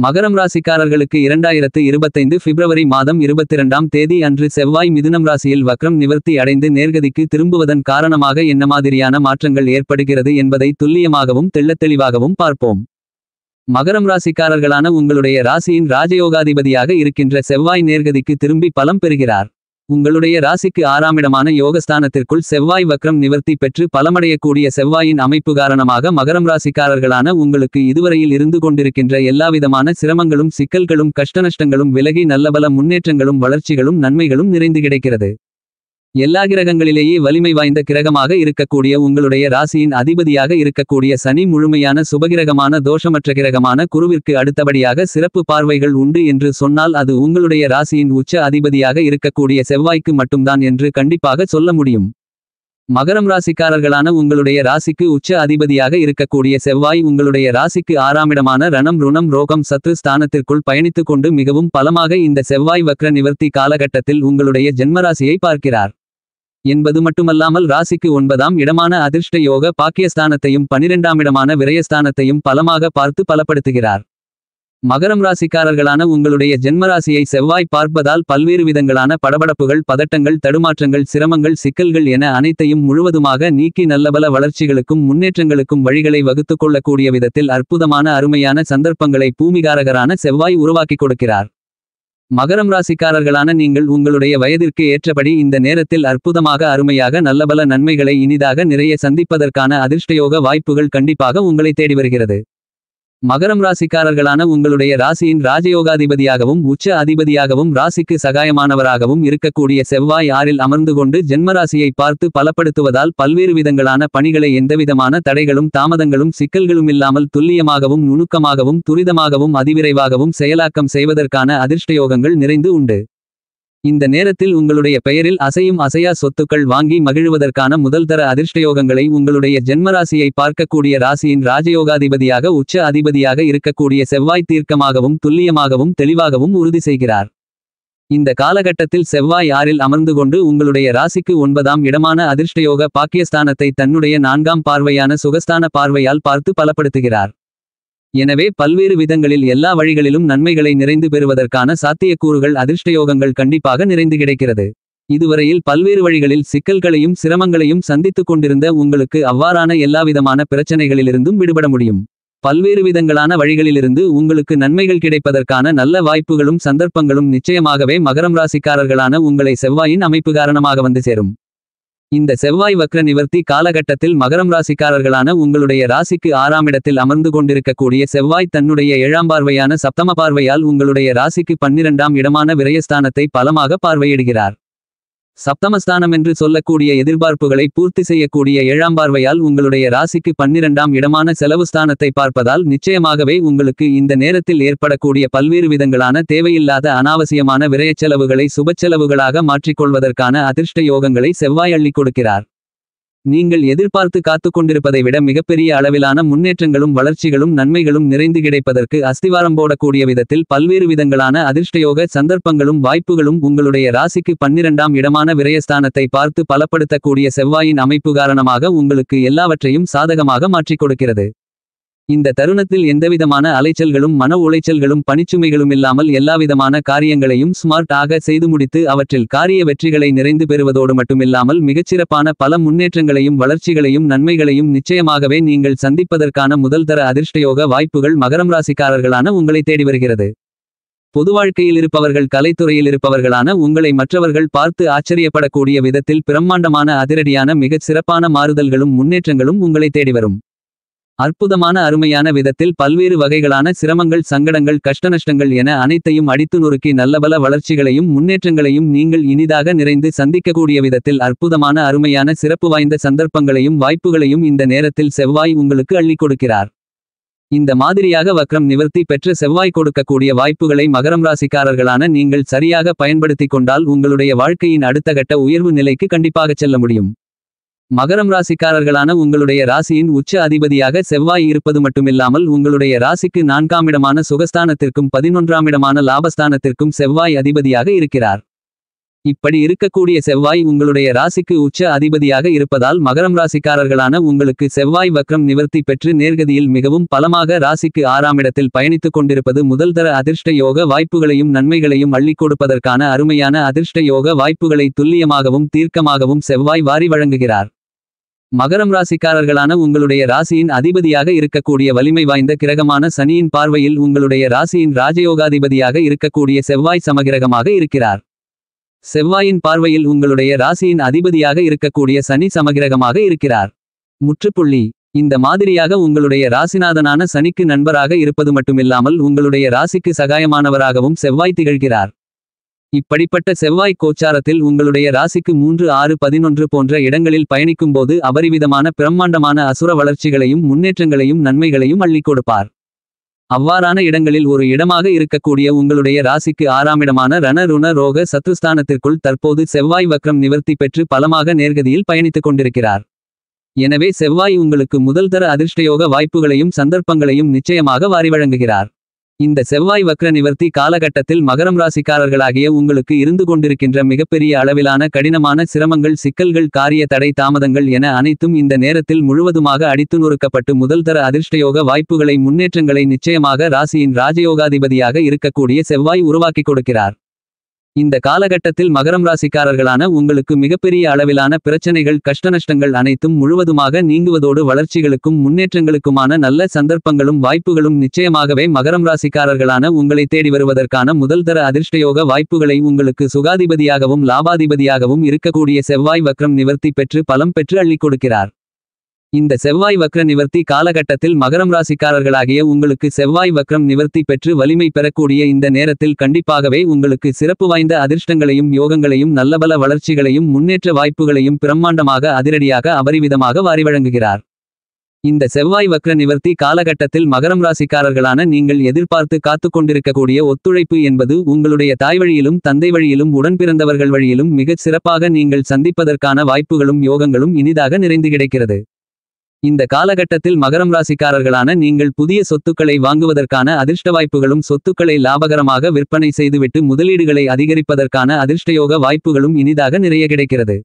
மகரம் ராசிக்காரர்களுக்கு 2025 பிப்ரவரி மாதம் 22ஆம் தேதி அன்று செவ்வாய் மிதுனம் ராசியில் வக்ரம் நிவர்த்தி அடைந்து நேர்கதிக்கு திரும்புவதன் காரணமாக என்ன மாதிரியான மாற்றங்கள் ஏற்படுகிறது என்பதை துல்லியமாகவும் தெள்ளத்தெளிவாகவும் பார்ப்போம். மகரம் ராசிக்காரர்களான உங்களுடைய ராசியின் ராஜயோகாதிபதியாக இருக்கின்ற செவ்வாய் நேர்கதிக்கு திரும்பி பலம் பெறுகிறார். உங்களுடைய ராசிக்கு 6ஆம் இடமான யோகஸ்தானத்திற்குள் செவ்வாய் வக்ரம் நிவர்த்தி பெற்று பலமடையக்கூடிய செவ்வாயின் அமைப்பு காரணமாக மகரம் ராசிக்காரர்களான உங்களுக்கு இதுவரையில் இருந்து கொண்டிருக்கின்ற எல்லாவிதமான சிரமங்களும் சிக்கல்களும் கஷ்டநஷ்டங்களும் விலகி நல்லபல முன்னேற்றங்களும் வளர்ச்சிகளும் நன்மைகளும் நிறைந்து கிடைக்கிறது. எல்லா கிரகங்களிலேயே வலிமை வாய்ந்த கிரகமாக இருக்கக்கூடிய உங்களுடைய ராசியின் அதிபதியாக இருக்கக்கூடிய சனி முழுமையான சுபகிரகமான தோஷமற்ற கிரகமான குருவிற்கு அடுத்தபடியாக சிறப்பு பார்வைகள் உண்டு என்று சொன்னால் அது உங்களுடைய ராசியின் உச்ச அதிபதியாக இருக்கக்கூடிய செவ்வாய்க்கு மட்டும்தான் என்று கண்டிப்பாக சொல்ல முடியும். மகரம் ராசிக்காரர்களான உங்களுடைய ராசிக்கு உச்ச அதிபதியாக இருக்கக்கூடிய செவ்வாய் உங்களுடைய ராசிக்கு 6ஆம் இடமான ரணம் ருணம் ரோகம் சத்ரு ஸ்தானத்திற்குள் பயணித்துக் கொண்டு மிகவும் பலமாக இந்த செவ்வாய் வக்ர நிவர்த்தி காலகட்டத்தில் உங்களுடைய ஜென்மராசியை பார்க்கிறார் என்பது மட்டுமல்லாமல் ராசிக்கு 9ஆம் இடமான அதிர்ஷ்ட யோக பாக்கியஸ்தானத்தையும் 12ஆம் இடமான விரயஸ்தானத்தையும் பலமாக பார்த்து பலப்படுத்துகிறார். மகரம் ராசிக்காரர்களான உங்களுடைய ஜென்மராசியை செவ்வாய் பார்ப்பதால் பல்வேறு விதங்களான படபடப்புகள் பதட்டங்கள் தடுமாற்றங்கள் சிரமங்கள் சிக்கல்கள் என அனைத்தையும் முழுவதுமாக நீக்கி நல்லபல வளர்ச்சிகளுக்கும் முன்னேற்றங்களுக்கும் வழிகளை வகுத்துக் கொள்ளக்கூடிய விதத்தில் அற்புதமான அருமையான சந்தர்ப்பங்களை பூமிகாரகரான செவ்வாய் உருவாக்கிக் கொடுக்கிறார். மகரம் ராசிக்காரர்களான நீங்கள் உங்களுடைய வயதிற்கு ஏற்றபடி இந்த நேரத்தில் அற்புதமாக அருமையாக நல்லபல நன்மைகளை இனிதாக நிறைய சந்திப்பதற்கான அதிர்ஷ்டயோக வாய்ப்புகள் கண்டிப்பாக உங்களை தேடி வருகிறது. மகரம் ராசிக்காரர்களான உங்களுடைய ராசியின் ராஜயோகாதிபதியாகவும் உச்ச அதிபதியாகவும் ராசிக்கு சகாயமானவராகவும் இருக்கக்கூடிய செவ்வாய் 6இல் அமர்ந்து கொண்டு ஜென்மராசியை பார்த்து பலப்படுத்துவதால் பல்வேறு விதங்களான பணிகளை எந்தவிதமான தடைகளும் தாமதங்களும் சிக்கல்களும் இல்லாமல் துல்லியமாகவும் நுணுக்கமாகவும் துரிதமாகவும் அதிவிரைவாகவும் செயலாக்கம் செய்வதற்கான அதிர்ஷ்டயோகங்கள் நிறைந்து உண்டு. இந்த நேரத்தில் உங்களுடைய பெயரில் அசையும் அசையா சொத்துக்கள் வாங்கி மகிழுவதற்கான முதல்தர அதிர்ஷ்டயோகங்களை உங்களுடைய ஜென்மராசியை பார்க்கக்கூடிய ராசியின் ராஜயோகாதிபதியாக உச்ச அதிபதியாக இருக்கக்கூடிய செவ்வாய் தீர்க்கமாகவும் துல்லியமாகவும் தெளிவாகவும் உறுதி செய்கிறார். இந்த காலகட்டத்தில் செவ்வாய் 6இல் அமர்ந்து கொண்டு உங்களுடைய ராசிக்கு 9ஆம் இடமான அதிர்ஷ்டயோக பாக்கியஸ்தானத்தை தன்னுடைய 4ஆம் பார்வையான சுகஸ்தான பார்வையால் பார்த்து பலப்படுத்துகிறார். எனவே பல்வேறு விதங்களில் எல்லா வழிகளிலும் நன்மைகளை நிறைந்து பெறுவதற்கான சாத்தியக்கூறுகள் அதிர்ஷ்டயோகங்கள் கண்டிப்பாக நிறைந்து கிடைக்கிறது. இதுவரையில் பல்வேறு வழிகளில் சிக்கல்களையும் சிரமங்களையும் சந்தித்துக் கொண்டிருந்த உங்களுக்கு அவ்வாறான எல்லாவிதமான பிரச்சனைகளிலிருந்தும் விடுபட முடியும். பல்வேறு விதங்களான வழிகளிலிருந்து உங்களுக்கு நன்மைகள் கிடைப்பதற்கான நல்ல வாய்ப்புகளும் சந்தர்ப்பங்களும் நிச்சயமாகவே மகரம் ராசிக்காரர்களான உங்களை செவ்வாயின் அமைப்பு காரணமாக வந்து சேரும். இந்த செவ்வாய் வக்ர நிவர்த்தி காலகட்டத்தில் மகரம் ராசிக்காரர்களான உங்களுடைய ராசிக்கு 6ஆம் இடத்தில் அமர்ந்து கொண்டிருக்கக்கூடிய செவ்வாய் தன்னுடைய 7ஆம் பார்வையான சப்தம பார்வையால் உங்களுடைய ராசிக்கு 12ஆம் இடமான விரயஸ்தானத்தை பலமாக பார்வையிடுகிறார். சப்தமஸ்தானம் என்று சொல்லக்கூடிய எதிர்பார்ப்புகளை பூர்த்தி செய்யக்கூடிய 7ஆம் பார்வையால் உங்களுடைய ராசிக்கு 12ஆம் இடமான செலவுஸ்தானத்தை பார்ப்பதால் நிச்சயமாகவே உங்களுக்கு இந்த நேரத்தில் ஏற்படக்கூடிய பல்வேறு விதங்களான தேவையில்லாத அனாவசியமான விரயச்செலவுகளை சுபச்செலவுகளாக மாற்றிக்கொள்வதற்கான அதிர்ஷ்ட யோகங்களை செவ்வாய் அள்ளிக் கொடுக்கிறார். நீங்கள் எதிர்பார்த்து காத்துக் கொண்டிருப்பதை விட மிகப்பெரிய அளவிலான முன்னேற்றங்களும் வளர்ச்சிகளும் நன்மைகளும் நிறைந்து கிடைப்பதற்கு அஸ்திவாரம் போடக்கூடிய விதத்தில் பல்வேறு விதங்களான அதிர்ஷ்டயோக சந்தர்ப்பங்களும் வாய்ப்புகளும் உங்களுடைய ராசிக்கு 12ஆம் இடமான விரயஸ்தானத்தை பார்த்து பலப்படுத்தக்கூடிய செவ்வாயின் அமைப்பு காரணமாக உங்களுக்கு எல்லாவற்றையும் சாதகமாக மாற்றிக் கொடுக்கிறது. இந்த தருணத்தில் எந்தவிதமான அலைச்சல்களும் மன உளைச்சல்களும் பணிச்சுமைகளும் இல்லாமல் எல்லாவிதமான காரியங்களையும் ஸ்மார்ட் ஆக செய்து முடித்து அவற்றில் காரிய வெற்றிகளை நிறைந்து பெறுவதோடு மட்டுமில்லாமல் மிகச்சிறப்பான பல முன்னேற்றங்களையும் வளர்ச்சிகளையும் நன்மைகளையும் நிச்சயமாகவே நீங்கள் சந்திப்பதற்கான முதல்தர அதிர்ஷ்டயோக வாய்ப்புகள் மகரம் ராசிக்காரர்களான உங்களை தேடி வருகிறது. பொது வாழ்க்கையில் இருப்பவர்கள் கலைத்துறையில் இருப்பவர்களான உங்களை மற்றவர்கள் பார்த்து ஆச்சரியப்படக்கூடிய விதத்தில் பிரம்மாண்டமான அதிரடியான மிகச் சிறப்பான மாறுதல்களும் முன்னேற்றங்களும் உங்களை தேடி வரும். அற்புதமான அருமையான விதத்தில் பல்வேறு வகைகளான சிரமங்கள் சங்கடங்கள் கஷ்டநஷ்டங்கள் என அனைத்தையும் அடித்து நொறுக்கி நல்லபல வளர்ச்சிகளையும் முன்னேற்றங்களையும் நீங்கள் இனிதாக நிறைந்து சந்திக்கக்கூடிய விதத்தில் அற்புதமான அருமையான சிறப்பு வாய்ந்த சந்தர்ப்பங்களையும் வாய்ப்புகளையும் இந்த நேரத்தில் செவ்வாய் உங்களுக்கு அள்ளிக் கொடுக்கிறார். இந்த மாதிரியாக வக்ரம் நிவர்த்தி பெற்ற செவ்வாய் கொடுக்கக்கூடிய வாய்ப்புகளை மகரம் ராசிக்காரர்களான நீங்கள் சரியாக பயன்படுத்திக் கொண்டால் உங்களுடைய வாழ்க்கையின் அடுத்த கட்ட உயர்வு நிலைக்கு கண்டிப்பாக செல்ல முடியும். மகரம் ராசிக்காரர்களான உங்களுடைய ராசியின் உச்ச அதிபதியாக செவ்வாய் இருப்பது மட்டுமில்லாமல் உங்களுடைய ராசிக்கு 4ஆம் இடமான சுகஸ்தானத்திற்கும் 11ஆம் இடமான லாபஸ்தானத்திற்கும் செவ்வாய் அதிபதியாக இருக்கிறார். இப்படி இருக்கக்கூடிய செவ்வாய் உங்களுடைய ராசிக்கு உச்ச அதிபதியாக இருப்பதால் மகரம் ராசிக்காரர்களான உங்களுக்கு செவ்வாய் வக்ரம் நிவர்த்தி பெற்று நேர்கதியில் மிகவும் பலமாக ராசிக்கு 6ஆம் இடத்தில் பயணித்துக் கொண்டிருப்பது முதல்தர அதிர்ஷ்ட யோக வாய்ப்புகளையும் நன்மைகளையும் அள்ளிக் கொடுப்பதற்கான அருமையான அதிர்ஷ்ட யோக வாய்ப்புகளை துல்லியமாகவும் தீர்க்கமாகவும் செவ்வாய் வாரி வழங்குகிறார். மகரம் ராசிக்காரர்களான உங்களுடைய ராசியின் அதிபதியாக இருக்கக்கூடிய வலிமை வாய்ந்த கிரகமான சனியின் பார்வையில் உங்களுடைய ராசியின் ராஜயோகாதிபதியாக இருக்கக்கூடிய செவ்வாய் சமகிரகமாக இருக்கிறார். செவ்வாயின் பார்வையில் உங்களுடைய ராசியின் அதிபதியாக இருக்கக்கூடிய சனி சமகிரகமாக இருக்கிறார். முற்றுப்புள்ளி. இந்த மாதிரியாக உங்களுடைய ராசிநாதனான சனிக்கு நண்பராக இருப்பது மட்டுமில்லாமல் உங்களுடைய ராசிக்கு சகாயமானவராகவும் செவ்வாய் திகழ்கிறார். இப்படிப்பட்ட செவ்வாய் கோச்சாரத்தில் உங்களுடைய ராசிக்கு 3, 6, 11 போன்ற இடங்களில் பயணிக்கும்போது அபரிவிதமான பிரம்மாண்டமான அசுர வளர்ச்சிகளையும் முன்னேற்றங்களையும் நன்மைகளையும் அள்ளிக் கொடுப்பார். அவ்வாறான இடங்களில் ஒரு இடமாக இருக்கக்கூடிய உங்களுடைய ராசிக்கு 6ஆம் இடமான ரண ருண ரோக சத்ருஸ்தானத்திற்குள் தற்போது செவ்வாய் வக்ரம் நிவர்த்தி பெற்று பலமாக நேர்கதியில் பயணித்துக் கொண்டிருக்கிறார். எனவே செவ்வாய் உங்களுக்கு முதல்தர அதிர்ஷ்டயோக வாய்ப்புகளையும் சந்தர்ப்பங்களையும் நிச்சயமாக வாரி வழங்குகிறார். இந்த செவ்வாய் வக்ர நிவர்த்தி காலகட்டத்தில் மகரம் ராசிக்காரர்களாகிய உங்களுக்கு இருந்து கொண்டிருக்கின்ற மிகப்பெரிய அளவிலான கடினமான சிரமங்கள் சிக்கல்கள் காரிய தடை தாமதங்கள் என அனைத்தும் இந்த நேரத்தில் முழுவதுமாக அடித்து நொறுக்கப்பட்டு முதல்தர அதிர்ஷ்டயோக வாய்ப்புகளை முன்னேற்றங்களை நிச்சயமாக ராசியின் ராஜயோகாதிபதியாக இருக்கக்கூடிய செவ்வாய் உருவாக்கிக் கொடுக்கிறார். இந்த காலகட்டத்தில் மகரம் ராசிக்காரர்களான உங்களுக்கு மிகப்பெரிய அளவிலான பிரச்சனைகள் கஷ்டநஷ்டங்கள் அனைத்தும் முழுவதுமாக நீங்குவதோடு வளர்ச்சிகளுக்கும் முன்னேற்றங்களுக்குமான நல்ல சந்தர்ப்பங்களும் வாய்ப்புகளும் நிச்சயமாகவே மகரம் ராசிக்காரர்களான உங்களை தேடி வருவதற்கான முதல்தர அதிர்ஷ்டயோக வாய்ப்புகளை உங்களுக்கு சுகாதிபதியாகவும் லாபாதிபதியாகவும் இருக்கக்கூடிய செவ்வாய் வக்ரம் நிவர்த்தி பெற்று பலம் பெற்று அள்ளிக் கொடுக்கிறார். இந்த செவ்வாய் வக்ர நிவர்த்தி காலகட்டத்தில் மகரம் ராசிக்காரர்களாகிய உங்களுக்கு செவ்வாய் வக்ரம் நிவர்த்தி பெற்று வலிமை பெறக்கூடிய இந்த நேரத்தில் கண்டிப்பாகவே உங்களுக்கு சிறப்பு வாய்ந்த அதிர்ஷ்டங்களையும் யோகங்களையும் நல்லபல வளர்ச்சிகளையும் முன்னேற்ற வாய்ப்புகளையும் பிரம்மாண்டமாக அதிரடியாக அபரிவிதமாக வாரி வழங்குகிறார். இந்த செவ்வாய் வக்ர நிவர்த்தி காலகட்டத்தில் மகரம் ராசிக்காரர்களான நீங்கள் எதிர்பார்த்து காத்துக் கொண்டிருக்கக்கூடிய ஒத்துழைப்பு என்பது உங்களுடைய தாய் வழியிலும் தந்தை வழியிலும் உடன்பிறந்தவர்கள் வழியிலும் மிகச் சிறப்பாக நீங்கள் சந்திப்பதற்கான வாய்ப்புகளும் யோகங்களும் இனிதாக நிறைந்து கிடைக்கிறது. இந்த காலகட்டத்தில் மகரம் ராசிக்காரர்களான நீங்கள் புதிய சொத்துக்களை வாங்குவதற்கான அதிர்ஷ்ட வாய்ப்புகளும் சொத்துக்களை லாபகரமாக விற்பனை செய்துவிட்டு முதலீடுகளை அதிகரிப்பதற்கான அதிர்ஷ்டயோக வாய்ப்புகளும் இனிதாக நிறைய கிடைக்கிறது.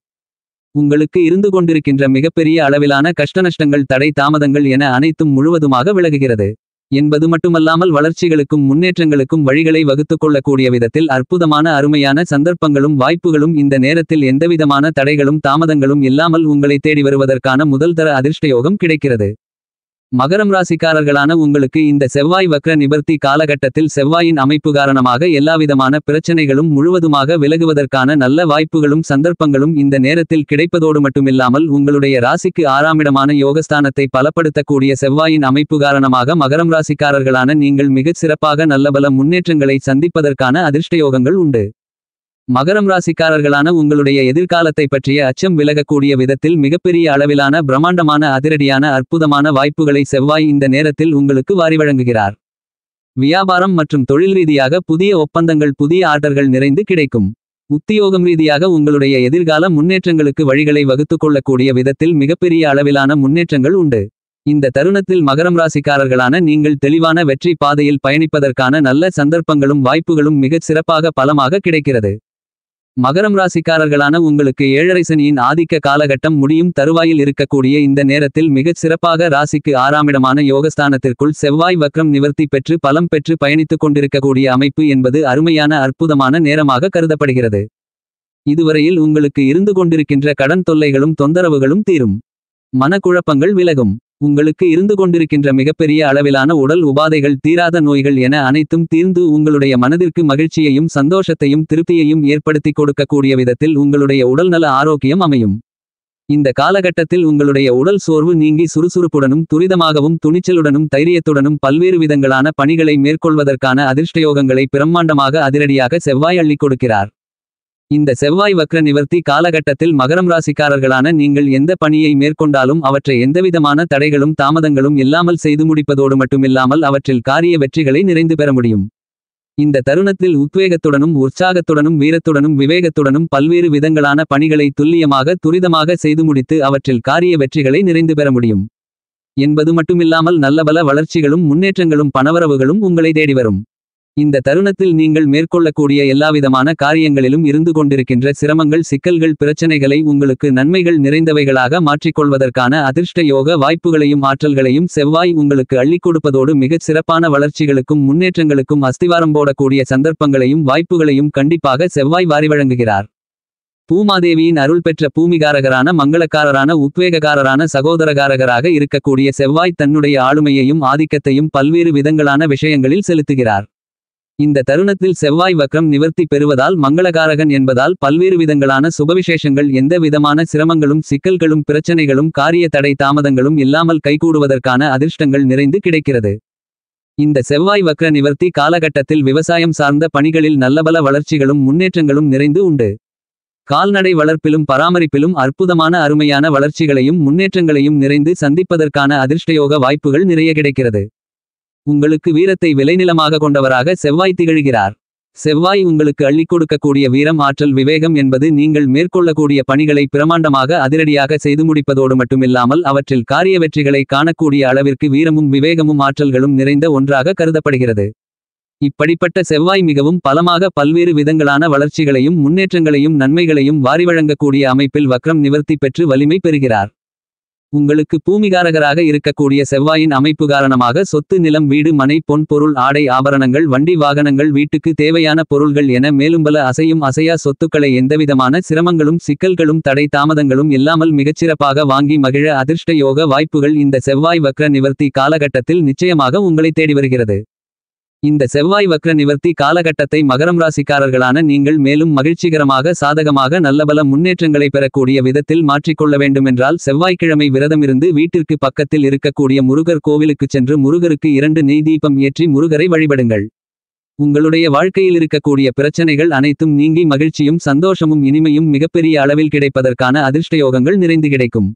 உங்களுக்கு இருந்து கொண்டிருக்கின்ற மிகப்பெரிய அளவிலான கஷ்டநஷ்டங்கள் தடை தாமதங்கள் என அனைத்தும் முழுவதுமாக விலகுகிறது என்பது மட்டுமல்லாமல் வளர்ச்சிகளுக்கும் முன்னேற்றங்களுக்கும் வழிகளை வகுத்துக் கொள்ளக்கூடிய விதத்தில் அற்புதமான அருமையான சந்தர்ப்பங்களும் வாய்ப்புகளும் இந்த நேரத்தில் எந்தவிதமான தடைகளும் தாமதங்களும் இல்லாமல் உங்களை தேடி வருவதற்கான முதல்தர அதிர்ஷ்டயோகம் கிடைக்கிறது. மகரம் ராசிக்காரர்களான உங்களுக்கு இந்த செவ்வாய் வக்ர நிவர்த்தி காலகட்டத்தில் செவ்வாயின் அமைப்பு காரணமாக எல்லாவிதமான பிரச்சனைகளும் முழுவதுமாக விலகுவதற்கான நல்ல வாய்ப்புகளும் சந்தர்ப்பங்களும் இந்த நேரத்தில் கிடைப்பதோடு மட்டுமில்லாமல் உங்களுடைய ராசிக்கு 6ஆம் இடமான யோகஸ்தானத்தை பலப்படுத்தக்கூடிய செவ்வாயின் அமைப்பு காரணமாக மகரம் ராசிக்காரர்களான நீங்கள் மிகச் சிறப்பாக நல்லபல முன்னேற்றங்களை சந்திப்பதற்கான அதிர்ஷ்டயோகங்கள் உண்டு. மகரம் ராசிக்காரர்களான உங்களுடைய எதிர்காலத்தை பற்றிய அச்சம் விலகக்கூடிய விதத்தில் மிகப்பெரிய அளவிலான பிரம்மாண்டமான அதிரடியான அற்புதமான வாய்ப்புகளை செவ்வாய் இந்த நேரத்தில் உங்களுக்கு வாரி வழங்குகிறார். வியாபாரம் மற்றும் தொழில் ரீதியாக புதிய ஒப்பந்தங்கள் புதிய ஆர்டர்கள் நிறைந்து கிடைக்கும். உத்தியோகம் ரீதியாக உங்களுடைய எதிர்கால முன்னேற்றங்களுக்கு வழிகளை வகுத்துக் கொள்ளக்கூடிய விதத்தில் மிகப்பெரிய அளவிலான முன்னேற்றங்கள் உண்டு. இந்த தருணத்தில் மகரம் ராசிக்காரர்களான நீங்கள் தெளிவான வெற்றி பாதையில் பயணிப்பதற்கான நல்ல சந்தர்ப்பங்களும் வாய்ப்புகளும் மிகச் சிறப்பாக பலமாக கிடைக்கிறது. மகரம் ராசிக்காரர்களான உங்களுக்கு 7.5 சனியின் ஆதிக்க காலகட்டம் முடியும் தருவாயில் இருக்கக்கூடிய இந்த நேரத்தில் மிகச் சிறப்பாக ராசிக்கு 6ஆம் இடமான யோகஸ்தானத்திற்குள் செவ்வாய் வக்ரம் நிவர்த்தி பெற்று பலம் பெற்று பயணித்துக் கொண்டிருக்கக்கூடிய அமைப்பு என்பது அருமையான அற்புதமான நேரமாக கருதப்படுகிறது. இதுவரையில் உங்களுக்கு இருந்து கொண்டிருக்கின்ற கடன் தொல்லைகளும் தொந்தரவுகளும் தீரும். மனக்குழப்பங்கள் விலகும். உங்களுக்கு இருந்து கொண்டிருக்கின்ற மிகப்பெரிய அளவிலான உடல் உபாதைகள் தீராத நோய்கள் என அனைத்தும் தீர்ந்து உங்களுடைய மனதிற்கு மகிழ்ச்சியையும் சந்தோஷத்தையும் திருப்தியையும் ஏற்படுத்தி கொடுக்கக்கூடிய விதத்தில் உங்களுடைய உடல்நல ஆரோக்கியம் அமையும். இந்த காலகட்டத்தில் உங்களுடைய உடல் சோர்வு நீங்கி சுறுசுறுப்புடனும் துரிதமாகவும் துணிச்சலுடனும் தைரியத்துடனும் பல்வேறு விதங்களான பணிகளை மேற்கொள்வதற்கான அதிர்ஷ்டயோகங்களை பிரம்மாண்டமாக அதிரடியாக செவ்வாய் அள்ளிக் கொடுக்கிறார். இந்த செவ்வாய் வக்ர நிவர்த்தி காலகட்டத்தில் மகரம் ராசிக்காரர்களான நீங்கள் எந்த பணியை மேற்கொண்டாலும் அவற்றை எந்தவிதமான தடைகளும் தாமதங்களும் இல்லாமல் செய்து முடிப்பதோடு மட்டுமில்லாமல் அவற்றில் காரிய வெற்றிகளை நிறைந்து பெற முடியும். இந்த தருணத்தில் உத்வேகத்துடனும் உற்சாகத்துடனும் வீரத்துடனும் விவேகத்துடனும் பல்வேறு விதங்களான பணிகளை துல்லியமாக துரிதமாக செய்து முடித்து அவற்றில் காரிய வெற்றிகளை நிறைந்து பெற முடியும் என்பது மட்டுமில்லாமல் நல்லபல வளர்ச்சிகளும் முன்னேற்றங்களும் பணவரவுகளும் உங்களை தேடி வரும். இந்த தருணத்தில் நீங்கள் மேற்கொள்ளக்கூடிய எல்லாவிதமான காரியங்களிலும் இருந்து கொண்டிருக்கின்ற சிரமங்கள் சிக்கல்கள் பிரச்சனைகளை உங்களுக்கு நன்மைகள் நிறைந்தவைகளாக மாற்றிக்கொள்வதற்கான அதிர்ஷ்ட யோக வாய்ப்புகளையும் ஆற்றல்களையும் செவ்வாய் உங்களுக்கு அள்ளிக் கொடுப்பதோடு மிகச் சிறப்பான வளர்ச்சிகளுக்கும் முன்னேற்றங்களுக்கும் அஸ்திவாரம் போடக்கூடிய சந்தர்ப்பங்களையும் வாய்ப்புகளையும் கண்டிப்பாக செவ்வாய் வாரி வழங்குகிறார். பூமாதேவியின் அருள் பெற்ற பூமிகாரகரான மங்களக்காரரான உத்வேகக்காரரான சகோதரகாரகராக இருக்கக்கூடிய செவ்வாய் தன்னுடைய ஆளுமையையும் ஆதிக்கத்தையும் பல்வேறு விதங்களான விஷயங்களில் செலுத்துகிறார். இந்த தருணத்தில் செவ்வாய் வக்ரம் நிவர்த்தி பெறுவதால் மங்களகாரகன் என்பதால் பல்வேறு விதங்களான சுபவிசேஷங்கள் எந்த விதமான சிரமங்களும் சிக்கல்களும் பிரச்சனைகளும் காரிய தடை தாமதங்களும் இல்லாமல் கைகூடுவதற்கான அதிர்ஷ்டங்கள் நிறைந்து கிடைக்கிறது. இந்த செவ்வாய் வக்ர நிவர்த்தி காலகட்டத்தில் விவசாயம் சார்ந்த பணிகளில் நல்லபல வளர்ச்சிகளும் முன்னேற்றங்களும் நிறைந்து உண்டு. கால்நடை வளர்ப்பிலும் பராமரிப்பிலும் அற்புதமான அருமையான வளர்ச்சிகளையும் முன்னேற்றங்களையும் நிறைந்து சந்திப்பதற்கான அதிர்ஷ்டயோக வாய்ப்புகள் நிறைய கிடைக்கிறது. உங்களுக்கு வீரத்தை விளைநிலமாக கொண்டவராக செவ்வாய் திகழ்கிறார். செவ்வாய் உங்களுக்கு அள்ளிக் கொடுக்கக்கூடிய வீரம் ஆற்றல் விவேகம் என்பது நீங்கள் மேற்கொள்ளக்கூடிய பணிகளை பிரமாண்டமாக அதிரடியாக செய்து முடிப்பதோடு மட்டுமில்லாமல் அவற்றில் காரிய வெற்றிகளை காணக்கூடிய அளவிற்கு வீரமும் விவேகமும் ஆற்றல்களும் நிறைந்த ஒன்றாக கருதப்படுகிறது. இப்படிப்பட்ட செவ்வாய் மிகவும் பலமாக பல்வேறு விதங்களான வளர்ச்சிகளையும் முன்னேற்றங்களையும் நன்மைகளையும் வாரிவழங்கக்கூடிய அமைப்பில் வக்ரம் நிவர்த்தி பெற்று வலிமை பெறுகிறார். உங்களுக்கு பூமிகாரகராக இருக்கக்கூடிய செவ்வாயின் அமைப்பு காரணமாக சொத்து நிலம் வீடு மனை பொன் பொருள் ஆடை ஆபரணங்கள் வண்டி வாகனங்கள் வீட்டுக்கு தேவையான பொருள்கள் என மேலும் பல அசையும் அசையா சொத்துக்களை எந்தவிதமான சிரமங்களும் சிக்கல்களும் தடை தாமதங்களும் இல்லாமல் மிகச்சிறப்பாக வாங்கி மகிழ அதிர்ஷ்ட யோக வாய்ப்புகள் இந்த செவ்வாய் வக்ர நிவர்த்தி காலகட்டத்தில் நிச்சயமாக உங்களை தேடி வருகிறது. இந்த செவ்வாய் வக்ர நிவர்த்தி காலகட்டத்தை மகரம் ராசிக்காரர்களான நீங்கள் மேலும் மகிழ்ச்சிகரமாக சாதகமாக நல்லபல முன்னேற்றங்களை பெறக்கூடிய விதத்தில் மாற்றிக்கொள்ள வேண்டுமென்றால் செவ்வாய்க்கிழமை விரதமிருந்து வீட்டிற்கு பக்கத்தில் இருக்கக்கூடிய முருகர் கோவிலுக்குச் சென்று முருகருக்கு 2 நெய் தீபம் ஏற்றி முருகரை வழிபடுங்கள். உங்களுடைய வாழ்க்கையில் இருக்கக்கூடிய பிரச்சனைகள் அனைத்தும் நீங்கி மகிழ்ச்சியும் சந்தோஷமும் இனிமையும் மிகப்பெரிய அளவில் கிடைப்பதற்கான அதிர்ஷ்டயோகங்கள் நிறைந்து கிடைக்கும்.